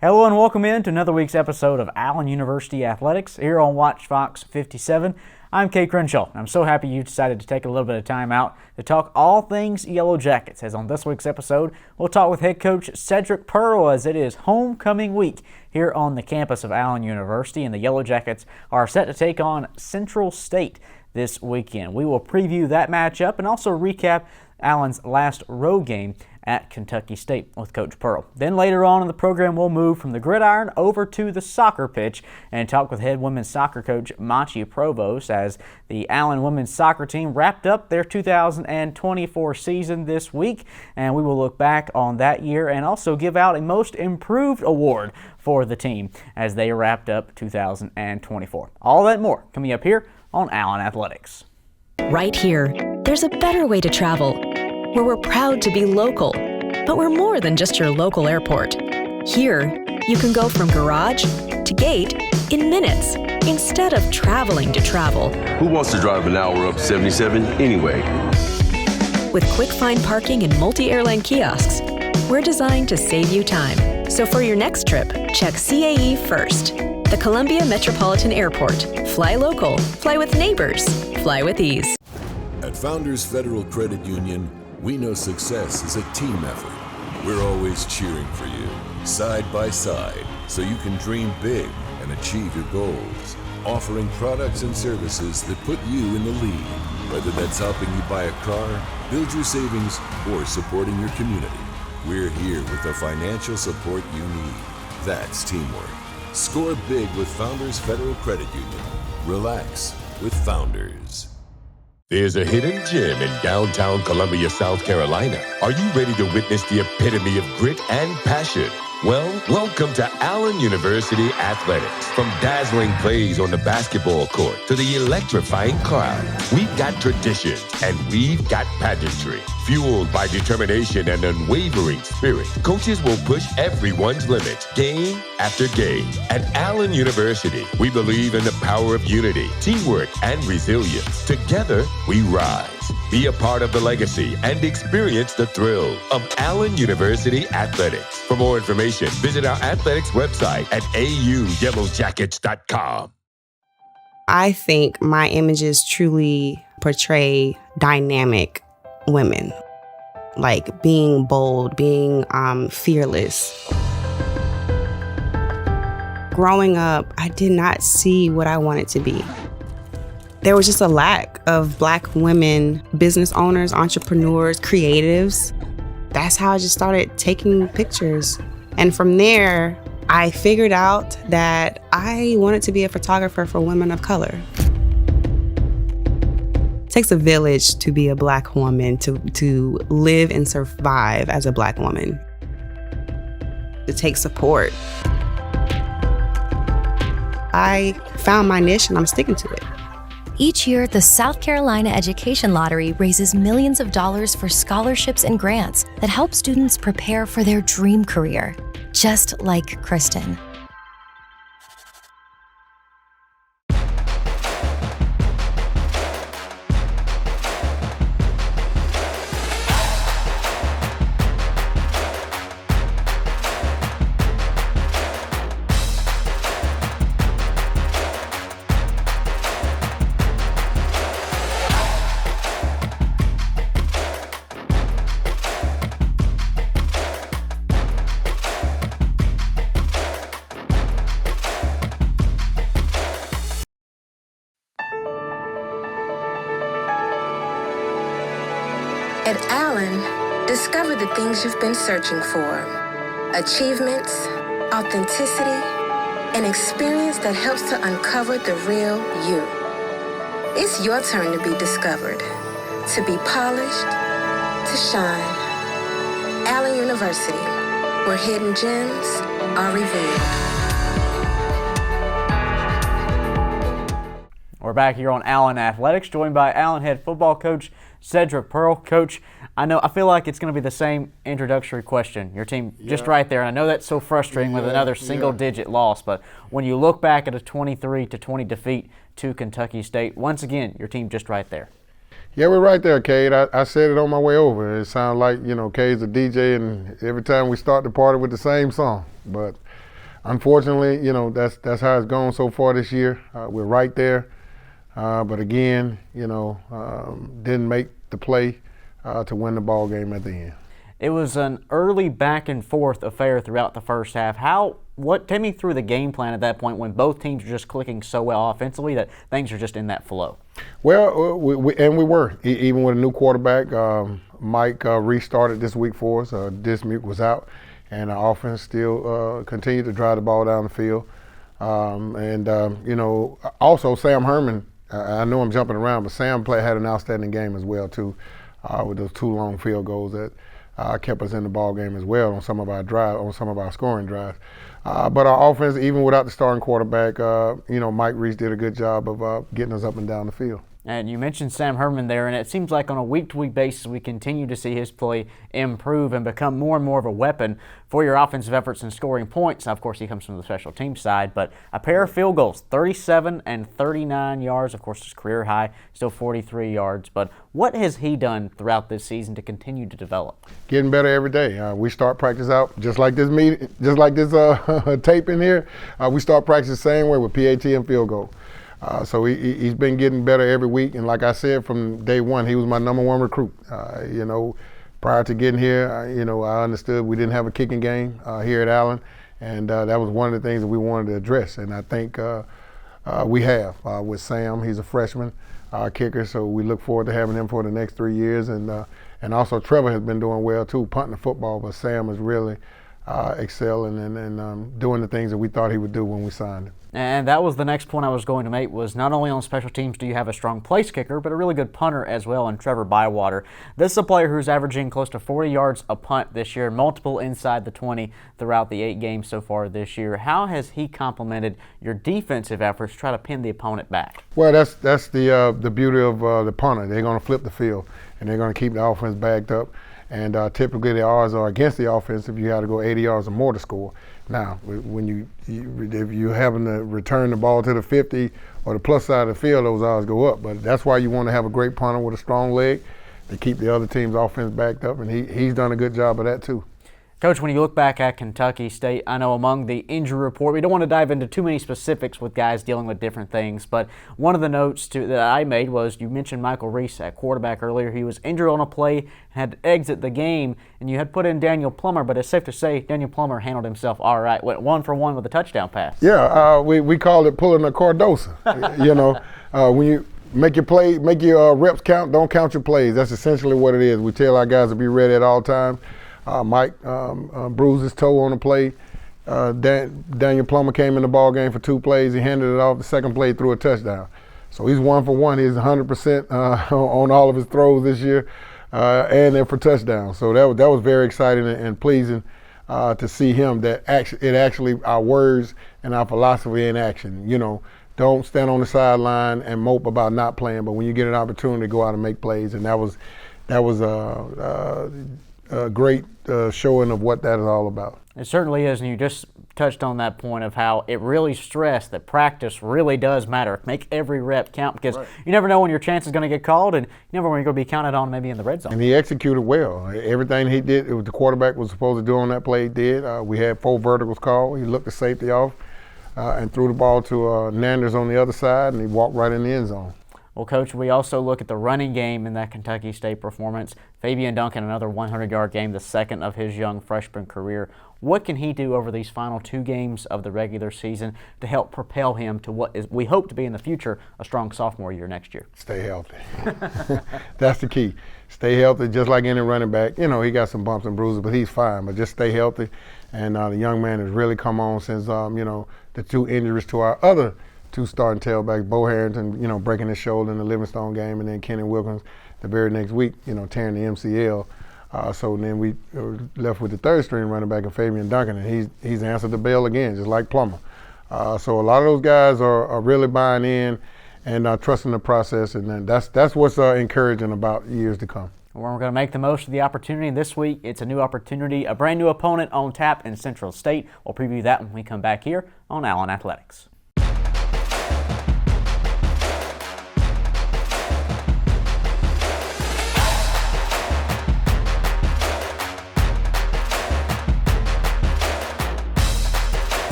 Hello and welcome in to another week's episode of Allen University Athletics here on Watch Fox 57. I'm Kay Crenshaw. I'm so happy you decided to take a little bit of time out to talk all things Yellow Jackets. As on this week's episode, we'll talk with head coach Cedric Pearl as it is homecoming week here on the campus of Allen University, and the Yellow Jackets are set to take on Central State this weekend. We will preview that matchup and also recap Allen's last road game at Kentucky State with Coach Pearl. Then later on in the program, we'll move from the gridiron over to the soccer pitch and talk with head women's soccer coach Machi Provost as the Allen women's soccer team wrapped up their 2024 season this week, and we will look back on that year and also give out a Most Improved award for the team as they wrapped up 2024. All that and more coming up here on Allen Athletics. Right here, there's a better way to travel, where we're proud to be local, but we're more than just your local airport. Here, you can go from garage to gate in minutes, instead of traveling to travel. Who wants to drive an hour up 77 anyway? With quick find parking and multi-airline kiosks, we're designed to save you time. So for your next trip, check CAE first. The Columbia Metropolitan Airport. Fly local, fly with neighbors, fly with ease. At Founders Federal Credit Union, we know success is a team effort. We're always cheering for you, side by side, so you can dream big and achieve your goals. Offering products and services that put you in the lead, whether that's helping you buy a car, build your savings, or supporting your community. We're here with the financial support you need. That's teamwork. Score big with Founders Federal Credit Union. Relax with Founders. There's a hidden gem in downtown Columbia, South Carolina. Are you ready to witness the epitome of grit and passion? Well, welcome to Allen University Athletics. From dazzling plays on the basketball court to the electrifying crowd, we've got tradition and we've got pageantry. Fueled by determination and unwavering spirit, coaches will push everyone's limits, game after game. At Allen University, we believe in the power of unity, teamwork, and resilience. Together, we rise. Be a part of the legacy and experience the thrill of Allen University Athletics. For more information, visit our athletics website at auyellowjackets.com. I think my images truly portray dynamic women, like being bold, being fearless. Growing up, I did not see what I wanted to be. There was just a lack of Black women, business owners, entrepreneurs, creatives. That's how I just started taking pictures. And from there, I figured out that I wanted to be a photographer for women of color. It takes a village to be a Black woman, to live and survive as a Black woman. It takes support. I found my niche and I'm sticking to it. Each year, the South Carolina Education Lottery raises millions of dollars for scholarships and grants that help students prepare for their dream career, just like Kristen. At Allen, discover the things you've been searching for. Achievements, authenticity, an experience that helps to uncover the real you. It's your turn to be discovered, to be polished, to shine. Allen University, where hidden gems are revealed. We're back here on Allen Athletics, joined by Allen head football coach Cedric Pearl. Coach, I feel like it's going to be the same introductory question. Your team just right there. And I know that's so frustrating with another single-digit loss, but when you look back at a 23-20 defeat to Kentucky State, once again, your team just right there. Yeah, we're right there, Cade. I said it on my way over. It sounds like, Cade's a DJ, and every time we start the party with the same song. But unfortunately, that's how it's gone so far this year. We're right there, but again, didn't make the play to win the ball game at the end. It was an early back and forth affair throughout the first half. Take me through the game plan at that point when both teams were just clicking so well offensively that things are just in that flow. Well, we were, even with a new quarterback. Mike restarted this week for us. Dismuke was out, and our offense still continued to drive the ball down the field. Also Sam Herman, I know I'm jumping around, but Sam had an outstanding game as well, too, with those 2 long field goals that kept us in the ball game as well on some of our scoring drives. But our offense, even without the starting quarterback, Mike Reese did a good job of getting us up and down the field. And you mentioned Sam Herman there, and it seems like on a week-to-week basis we continue to see his play improve and become more and more of a weapon for your offensive efforts and scoring points. Now, of course, he comes from the special team side, but a pair of field goals, 37 and 39 yards, of course, his career high, still 43 yards. But what has he done throughout this season to continue to develop? Getting better every day. We start practice out just like this tape in here. We start practice the same way with PAT and field goal. So he's been getting better every week, and like I said, from day one, he was my #1 recruit. Prior to getting here, I understood we didn't have a kicking game here at Allen, and that was one of the things that we wanted to address, and I think we have with Sam. He's a freshman kicker, so we look forward to having him for the next 3 years, and also Trevor has been doing well too, punting the football, but Sam is really excelling and doing the things that we thought he would do when we signed him. And that was the next point I was going to make, was not only on special teams do you have a strong place kicker, but a really good punter as well in Trevor Bywater. This is a player who's averaging close to 40 yards a punt this year, multiple inside the 20 throughout the 8 games so far this year. How has he complemented your defensive efforts to try to pin the opponent back? Well, that's the beauty of the punter. They're going to flip the field, and they're going to keep the offense backed up. And typically the odds are against the offense if you have to go 80 yards or more to score. Now, if you happen to return the ball to the 50 or the plus side of the field, those odds go up. But that's why you want to have a great punter with a strong leg to keep the other team's offense backed up, and he's done a good job of that too. Coach, when you look back at Kentucky State, I know among the injury report, we don't want to dive into too many specifics with guys dealing with different things, but one of the notes that I made was you mentioned Michael Reese at quarterback earlier. He was injured on a play and had to exit the game, and you had put in Daniel Plummer, but it's safe to say Daniel Plummer handled himself all right. Went 1-for-1 with a touchdown pass. Yeah, we call it pulling a Cardosa. When you make your reps count, don't count your plays. That's essentially what it is. We tell our guys to be ready at all times. Mike bruised his toe on the play. Daniel Plummer came in the ball game for 2 plays. He handed it off. The second play, threw a touchdown. So he's 1-for-1. He's 100% on all of his throws this year, and they're for touchdowns. So that was very exciting and pleasing to see him. That it actually our words and our philosophy in action. Don't stand on the sideline and mope about not playing, but when you get an opportunity to go out and make plays, and that was a great showing of what that is all about. It certainly is, and you just touched on that point of how it really stressed that practice really does matter. Make every rep count, because you never know when your chance is going to get called, and you never know when you're going to be counted on maybe in the red zone. And he executed well. Everything he did, the quarterback was supposed to do on that play, he did. We had 4 verticals called. He looked the safety off and threw the ball to Nanders on the other side, and he walked right in the end zone. Well, Coach, we also look at the running game in that Kentucky State performance. Fabian Duncan, another 100-yard game, the second of his young freshman career. What can he do over these final 2 games of the regular season to help propel him to what is, we hope to be in the future, a strong sophomore year next year? Stay healthy. That's the key. Stay healthy, just like any running back. He got some bumps and bruises, but he's fine. But just stay healthy. And the young man has really come on since, the 2 injuries to our other 2 starting tailbacks, Bo Harrington, breaking his shoulder in the Livingstone game, and then Kenny Wilkins the very next week, tearing the MCL. So then we left with the 3rd string running back of Fabian Duncan, and he's answered the bell again, just like Plummer. So a lot of those guys are really buying in and trusting the process, and then that's what's encouraging about years to come. We're going to make the most of the opportunity this week. It's a new opportunity, a brand new opponent on tap in Central State. We'll preview that when we come back here on Allen Athletics.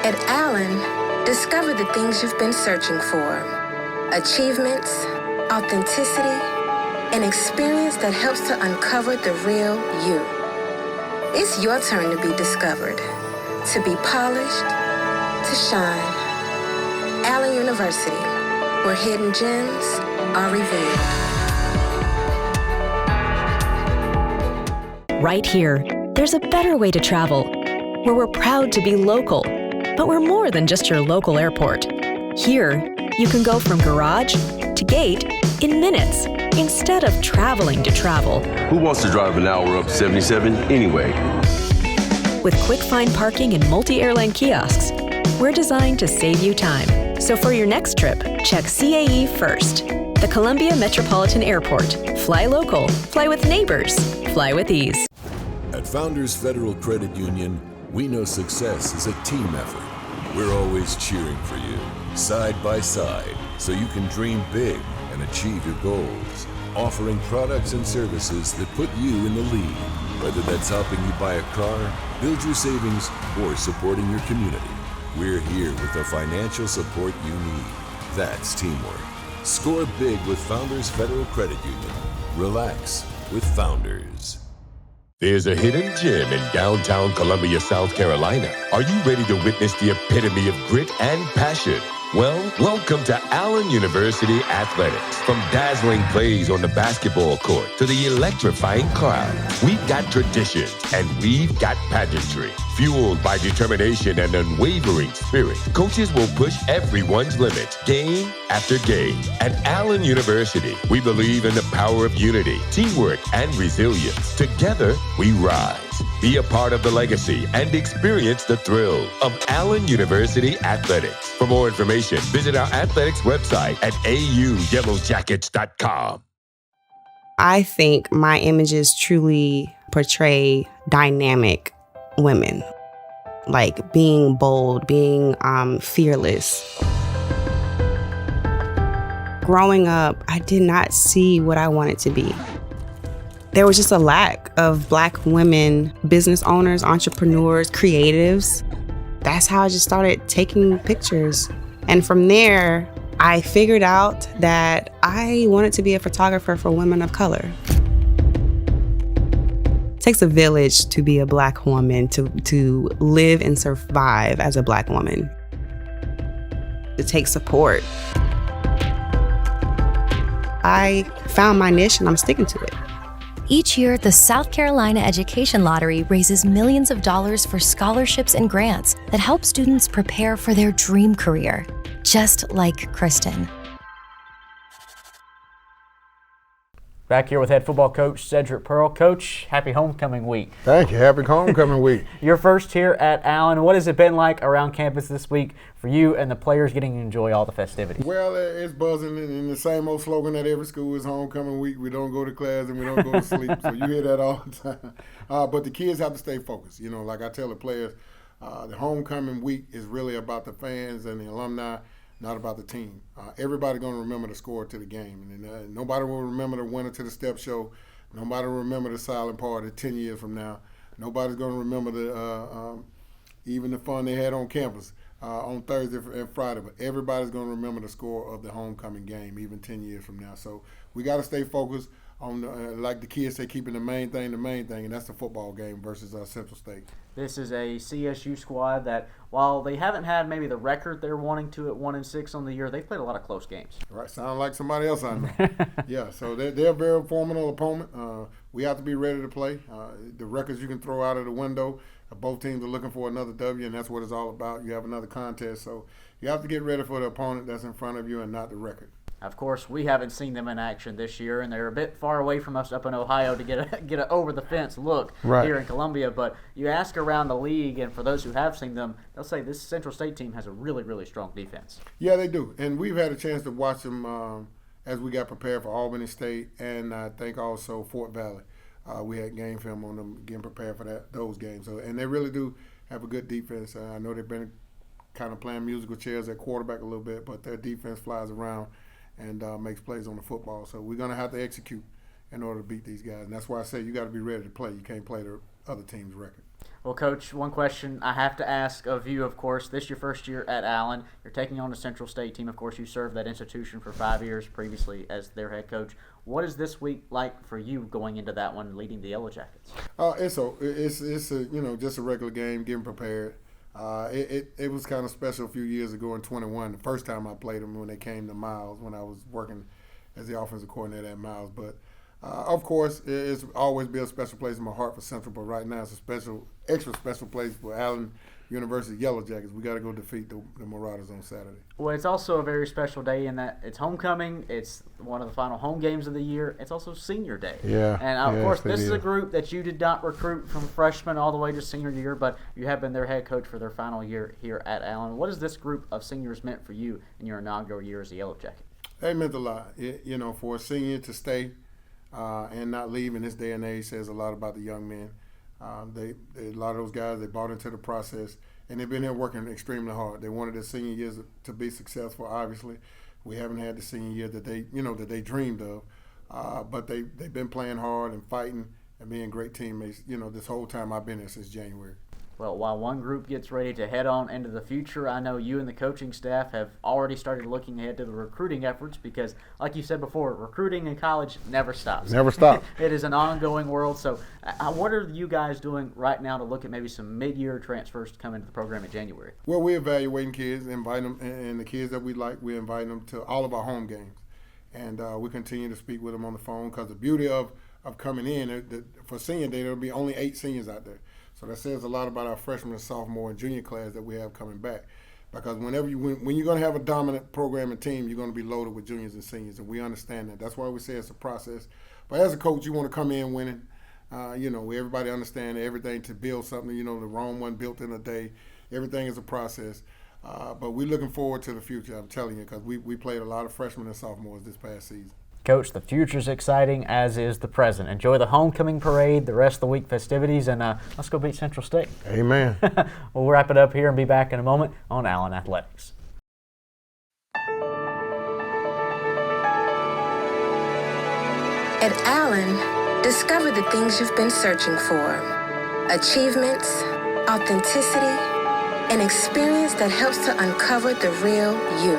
At Allen, discover the things you've been searching for. Achievements, authenticity, an experience that helps to uncover the real you. It's your turn to be discovered, to be polished, to shine. Allen University, where hidden gems are revealed. Right here, there's a better way to travel, where we're proud to be local, but we're more than just your local airport. Here, you can go from garage to gate in minutes, instead of traveling to travel. Who wants to drive an hour up 77 anyway? With quick find parking and multi-airline kiosks, we're designed to save you time. So for your next trip, check CAE first. The Columbia Metropolitan Airport. Fly local, fly with neighbors, fly with ease. At Founders Federal Credit Union, we know success is a team effort. We're always cheering for you, side by side, so you can dream big and achieve your goals. Offering products and services that put you in the lead, whether that's helping you buy a car, build your savings, or supporting your community. We're here with the financial support you need. That's teamwork. Score big with Founders Federal Credit Union. Relax with Founders. There's a hidden gem in downtown Columbia, South Carolina. Are you ready to witness the epitome of grit and passion? Well, welcome to Allen University Athletics. From dazzling plays on the basketball court to the electrifying crowd, we've got tradition and we've got pageantry. Fueled by determination and unwavering spirit, coaches will push everyone's limits, game after game. At Allen University, we believe in the power of unity, teamwork, and resilience. Together, we rise. Be a part of the legacy and experience the thrill of Allen University Athletics. For more information, visit our athletics website at auyellowjackets.com. I think my images truly portray dynamic women, like being bold, being fearless. Growing up, I did not see what I wanted to be. There was just a lack of Black women, business owners, entrepreneurs, creatives. That's how I just started taking pictures. And from there, I figured out that I wanted to be a photographer for women of color. It takes a village to be a Black woman, to live and survive as a Black woman. It takes support. I found my niche and I'm sticking to it. Each year, the South Carolina Education Lottery raises millions of dollars for scholarships and grants that help students prepare for their dream career, just like Kristen. Back here with head football coach Cedric Pearl. Coach, happy homecoming week. Thank you. Happy homecoming week. You're first here at Allen. What has it been like around campus this week for you and the players getting to enjoy all the festivities? Well, it's buzzing, and the same old slogan at every school is homecoming week. We don't go to class and we don't go to sleep. So you hear that all the time. But the kids have to stay focused. You know, like I tell the players, the homecoming week is really about the fans and the alumni, not about the team. Everybody's going to remember the score to the game. And nobody will remember the winner to the step show. Nobody will remember the silent party 10 years from now. Nobody's going to remember even the fun they had on campus on Thursday and Friday. But everybody's going to remember the score of the homecoming game even 10 years from now. So we got to stay focused on, like the kids say, keeping the main thing, and that's the football game versus Central State. This is a CSU squad that, while they haven't had maybe the record they're wanting to at 1-6 on the year, they've played a lot of close games. Right, sound like somebody else I know. Yeah, so they're a very formidable opponent. We have to be ready to play. The records you can throw out of the window. Both teams are looking for another W, and that's what it's all about. You have another contest, so you have to get ready for the opponent that's in front of you and not the record. Of course, we haven't seen them in action this year, and they're a bit far away from us up in Ohio to get an over-the-fence look here in Columbia. But you ask around the league, and for those who have seen them, they'll say this Central State team has a really, really strong defense. Yeah, they do. And we've had a chance to watch them as we got prepared for Albany State and I think also Fort Valley. We had game film on them getting prepared for those games. And they really do have a good defense. I know they've been kind of playing musical chairs at quarterback a little bit, but their defense flies around and makes plays on the football. So we're going to have to execute in order to beat these guys. And that's why I say you got to be ready to play. You can't play the other teams' record. Well, Coach, one question I have to ask of you, of course. This is your first year at Allen. You're taking on the Central State team. Of course, you served that institution for 5 years previously as their head coach. What is this week like for you going into that one, leading the Yellow Jackets? It's a just a regular game, getting prepared. It was kind of special a few years ago in 21. The first time I played them when they came to Miles, when I was working as the offensive coordinator at Miles. But of course, it's always been a special place in my heart for Central. But right now, it's a extra special place for Allen University Yellow Jackets. We got to go defeat the Marauders on Saturday. Well, it's also a very special day in that it's homecoming. It's one of the final home games of the year. It's also senior day. Yeah. And of course, this is a group that you did not recruit from freshman all the way to senior year, but you have been their head coach for their final year here at Allen. What has this group of seniors meant for you in your inaugural year as a Yellow Jacket? It meant a lot. For a senior to stay and not leave in this day and age says a lot about the young men. A lot of those guys, they bought into the process, and they've been here working extremely hard. They wanted their senior years to be successful. Obviously, we haven't had the senior year that they dreamed of, but they've been playing hard and fighting and being great teammates. This whole time I've been here since January. Well, while one group gets ready to head on into the future, I know you and the coaching staff have already started looking ahead to the recruiting efforts because, like you said before, recruiting in college never stops. Never stops. It is an ongoing world. So what are you guys doing right now to look at maybe some mid-year transfers to come into the program in January? Well, we're evaluating kids, inviting them, and the kids that we like, we're inviting them to all of our home games. And we continue to speak with them on the phone because the beauty of coming in, for senior day, there will be only 8 seniors out there. So that says a lot about our freshman, sophomore, and junior class that we have coming back. Because when you're going to have a dominant program and team, you're going to be loaded with juniors and seniors, and we understand that. That's why we say it's a process. But as a coach, you want to come in winning. Everybody understand everything to build something. The Rome wasn't built in a day. Everything is a process. But we're looking forward to the future, I'm telling you, because we played a lot of freshmen and sophomores this past season. Coach, the future's exciting, as is the present. Enjoy the homecoming parade, the rest of the week festivities, and let's go beat Central State. Amen. We'll wrap it up here and be back in a moment on Allen Athletics. At Allen, discover the things you've been searching for. Achievements, authenticity, an experience that helps to uncover the real you.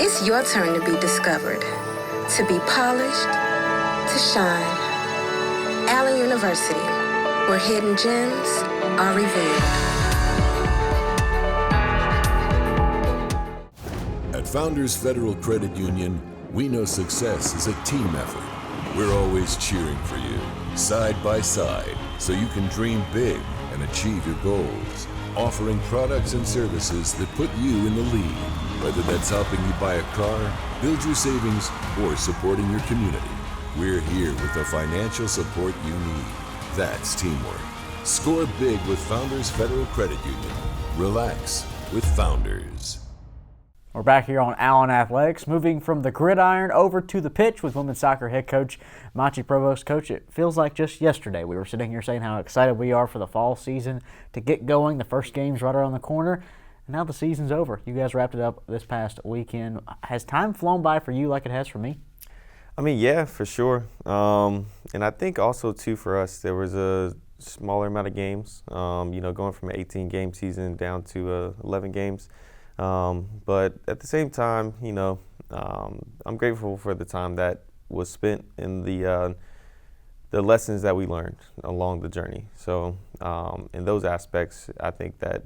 It's your turn to be discovered, to be polished, to shine. Allen University, where hidden gems are revealed. At Founders Federal Credit Union, we know success is a team effort. We're always cheering for you, side by side, so you can dream big and achieve your goals. Offering products and services that put you in the lead, whether that's helping you buy a car, build your savings, or supporting your community. We're here with the financial support you need. That's teamwork. Score big with Founders Federal Credit Union. Relax with Founders. We're back here on Allen Athletics, moving from the gridiron over to the pitch with women's soccer head coach Monty Provost. Coach, it feels like just yesterday we were sitting here saying how excited we are for the fall season to get going. The first game's right around the corner, and now the season's over. You guys wrapped it up this past weekend. Has time flown by for you like it has for me? I mean, yeah, for sure. And I think also, too, for us, there was a smaller amount of games, going from an 18-game season down to 11 games. But at the same time, I'm grateful for the time that was spent in the lessons that we learned along the journey. So in those aspects, I think that,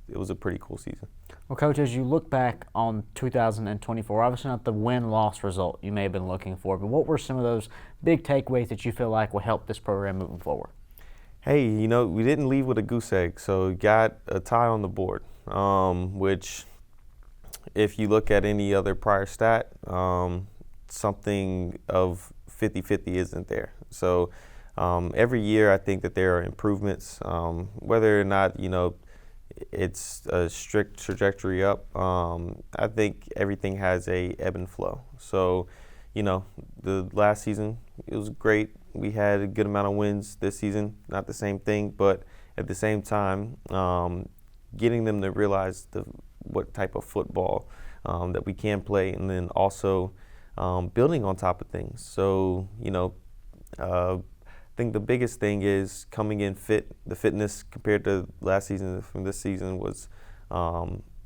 it was a pretty cool season. Well, Coach, as you look back on 2024, obviously not the win-loss result you may have been looking for, but what were some of those big takeaways that you feel like will help this program moving forward? Hey, we didn't leave with a goose egg, so we got a tie on the board. Which, if you look at any other prior stat, something of 50-50 isn't there. So every year I think that there are improvements, whether or not, it's a strict trajectory up. I think everything has a ebb and flow. So, the last season, it was great. We had a good amount of wins this season, not the same thing, but at the same time, getting them to realize what type of football that we can play, and then also building on top of things. So, think the biggest thing is coming in fit. The fitness compared to last season from this season was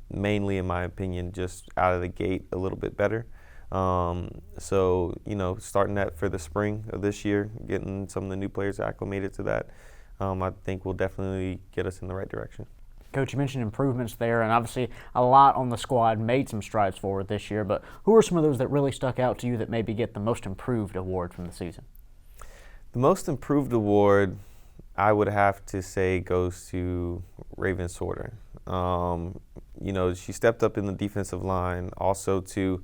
mainly, in my opinion, just out of the gate a little bit better. So, starting that for the spring of this year, getting some of the new players acclimated to that, I think will definitely get us in the right direction. Coach, you mentioned improvements there, and obviously a lot on the squad made some strides forward this year, but who are some of those that really stuck out to you that maybe get the most improved award from the season? The most improved award, I would have to say, goes to Raven Sorter. She stepped up in the defensive line, also to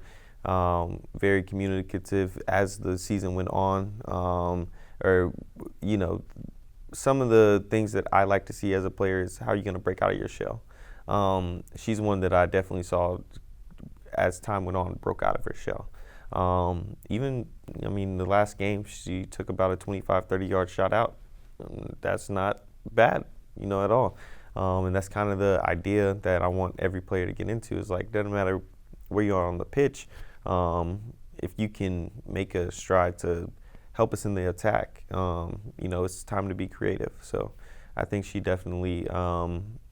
very communicative as the season went on. Some of the things that I like to see as a player is how you're going to break out of your shell. She's one that I definitely saw as time went on, broke out of her shell. The last game, she took about a 25, 30-yard shot out. That's not bad, at all. And that's kind of the idea that I want every player to get into is like, doesn't matter where you are on the pitch, if you can make a stride to help us in the attack, it's time to be creative. So I think she definitely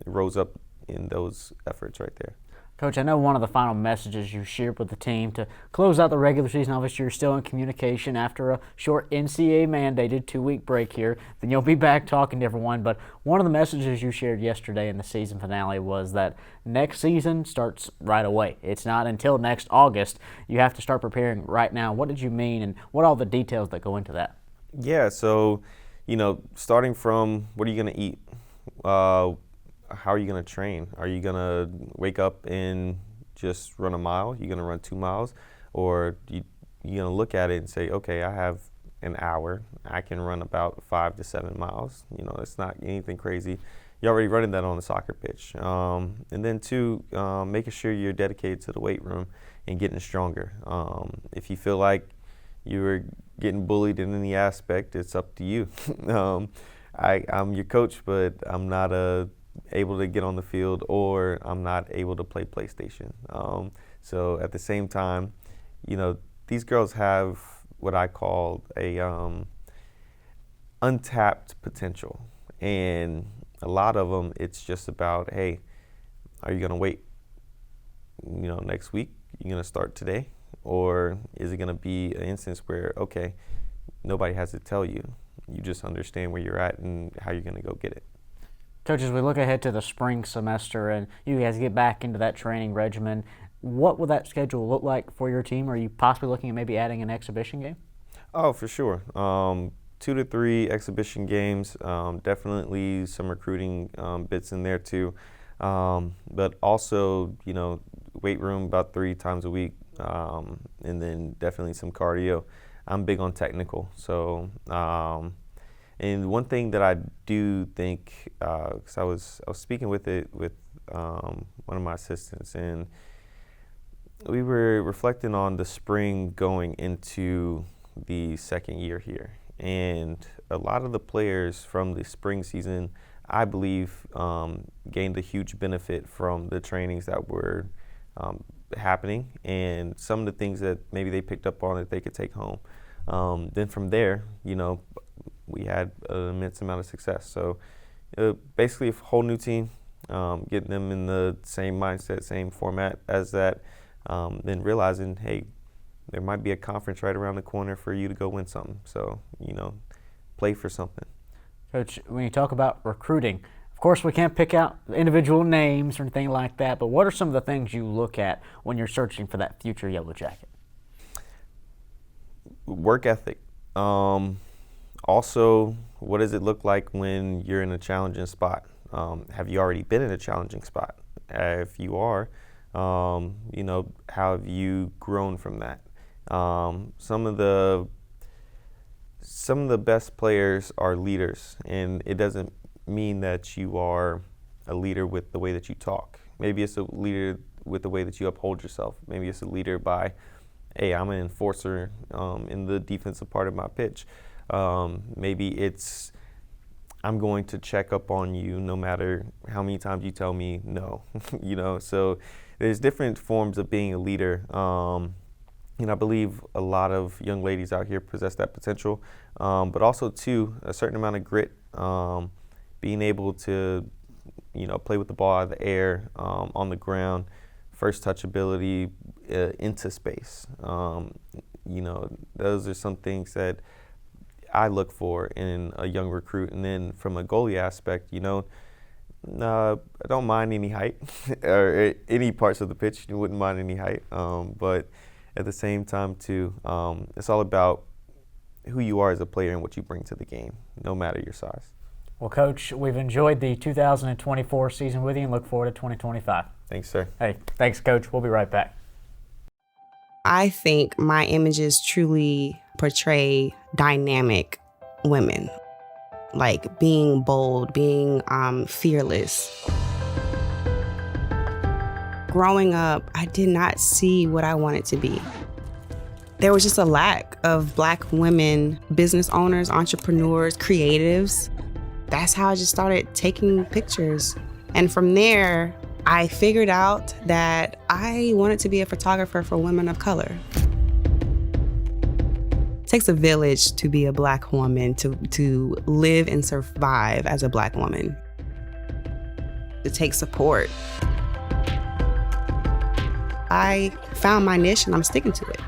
rose up in those efforts right there. Coach, I know one of the final messages you shared with the team to close out the regular season, obviously you're still in communication after a short NCAA-mandated 2-week break here. Then you'll be back talking to everyone. But one of the messages you shared yesterday in the season finale was that next season starts right away. It's not until next August. You have to start preparing right now. What did you mean, and what are all the details that go into that? Yeah, so, starting from what are you going to eat? How are you going to train? Are you going to wake up and just run a mile? You're going to run 2 miles? Or you're going to look at it and say, okay, I have an hour. I can run about 5 to 7 miles. It's not anything crazy. You're already running that on the soccer pitch. And then 2, making sure you're dedicated to the weight room and getting stronger. If you feel like you're getting bullied in any aspect, it's up to you. I'm your coach, but I'm not able to get on the field, or I'm not able to play PlayStation. So at the same time, these girls have what I call a untapped potential. And a lot of them, it's just about, hey, are you going to wait, next week? You're going to start today? Or is it going to be an instance where, okay, nobody has to tell you. You just understand where you're at and how you're going to go get it. Coach, as we look ahead to the spring semester and you guys get back into that training regimen, what will that schedule look like for your team? Are you possibly looking at maybe adding an exhibition game? Oh, for sure. 2 to 3 exhibition games, definitely some recruiting bits in there too. But also, weight room about 3 times a week, and then definitely some cardio. I'm big on technical, so and one thing that I do think, because I was speaking with one of my assistants, and we were reflecting on the spring going into the second year here, and a lot of the players from the spring season, I believe, gained a huge benefit from the trainings that were happening, and some of the things that maybe they picked up on that they could take home. Then from there, we had an immense amount of success. So basically a whole new team, getting them in the same mindset, same format as that, then realizing, hey, there might be a conference right around the corner for you to go win something. So, play for something. Coach, when you talk about recruiting, of course we can't pick out individual names or anything like that, but what are some of the things you look at when you're searching for that future Yellow Jacket? Work ethic. Also, what does it look like when you're in a challenging spot? Have you already been in a challenging spot? If you are, how have you grown from that? Some of the best players are leaders, and it doesn't mean that you are a leader with the way that you talk. Maybe it's a leader with the way that you uphold yourself. Maybe it's a leader by, hey, I'm an enforcer in the defensive part of my pitch. Maybe it's, I'm going to check up on you no matter how many times you tell me no. So there's different forms of being a leader. I believe a lot of young ladies out here possess that potential, but also too a certain amount of grit, being able to, play with the ball out of the air, on the ground, first touch ability into space. Those are some things that I look for in a young recruit. And then from a goalie aspect, I don't mind any height or any parts of the pitch. You wouldn't mind any height, but at the same time too, it's all about who you are as a player and what you bring to the game, no matter your size. Well, Coach, we've enjoyed the 2024 season with you and look forward to 2025. Thanks, sir. Hey, thanks, Coach. We'll be right back. I think my images truly portray dynamic women, like being bold, being fearless. Growing up, I did not see what I wanted to be. There was just a lack of Black women, business owners, entrepreneurs, creatives. That's how I just started taking pictures. And from there, I figured out that I wanted to be a photographer for women of color. It takes a village to be a Black woman, to live and survive as a Black woman. It takes support. I found my niche and I'm sticking to it.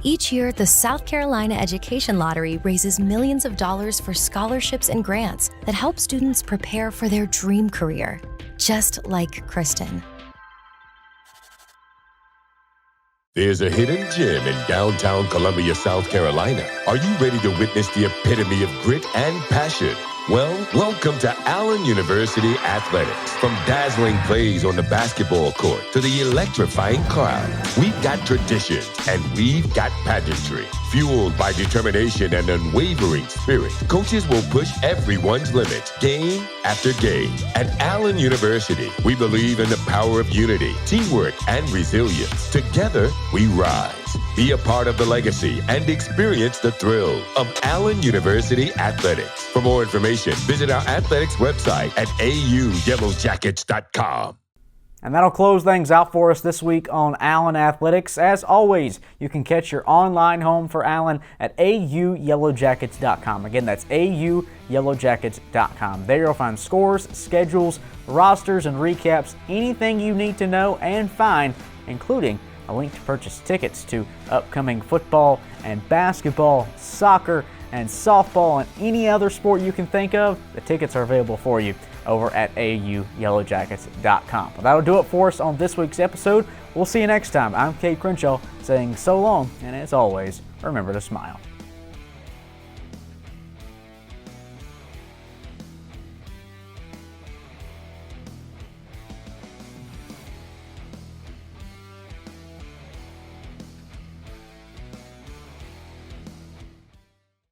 Each year, the South Carolina Education Lottery raises millions of dollars for scholarships and grants that help students prepare for their dream career, just like Kristen. There's a hidden gem in downtown Columbia, South Carolina. Are you ready to witness the epitome of grit and passion? Well, welcome to Allen University Athletics. From dazzling plays on the basketball court to the electrifying crowd, we've got tradition and we've got pageantry. Fueled by determination and unwavering spirit, coaches will push everyone's limits, game after game. At Allen University, we believe in the power of unity, teamwork, and resilience. Together, we rise. Be a part of the legacy and experience the thrill of Allen University Athletics. For more information, visit our athletics website at auyellowjackets.com. And that'll close things out for us this week on Allen Athletics. As always, you can catch your online home for Allen at auyellowjackets.com. Again, that's auyellowjackets.com. There you'll find scores, schedules, rosters, and recaps, anything you need to know and find, including a link to purchase tickets to upcoming football and basketball, soccer, and softball, and any other sport you can think of. The tickets are available for you over at auyellowjackets.com. Well, that'll do it for us on this week's episode. We'll see you next time. I'm Kate Crenshaw saying so long, and as always, remember to smile.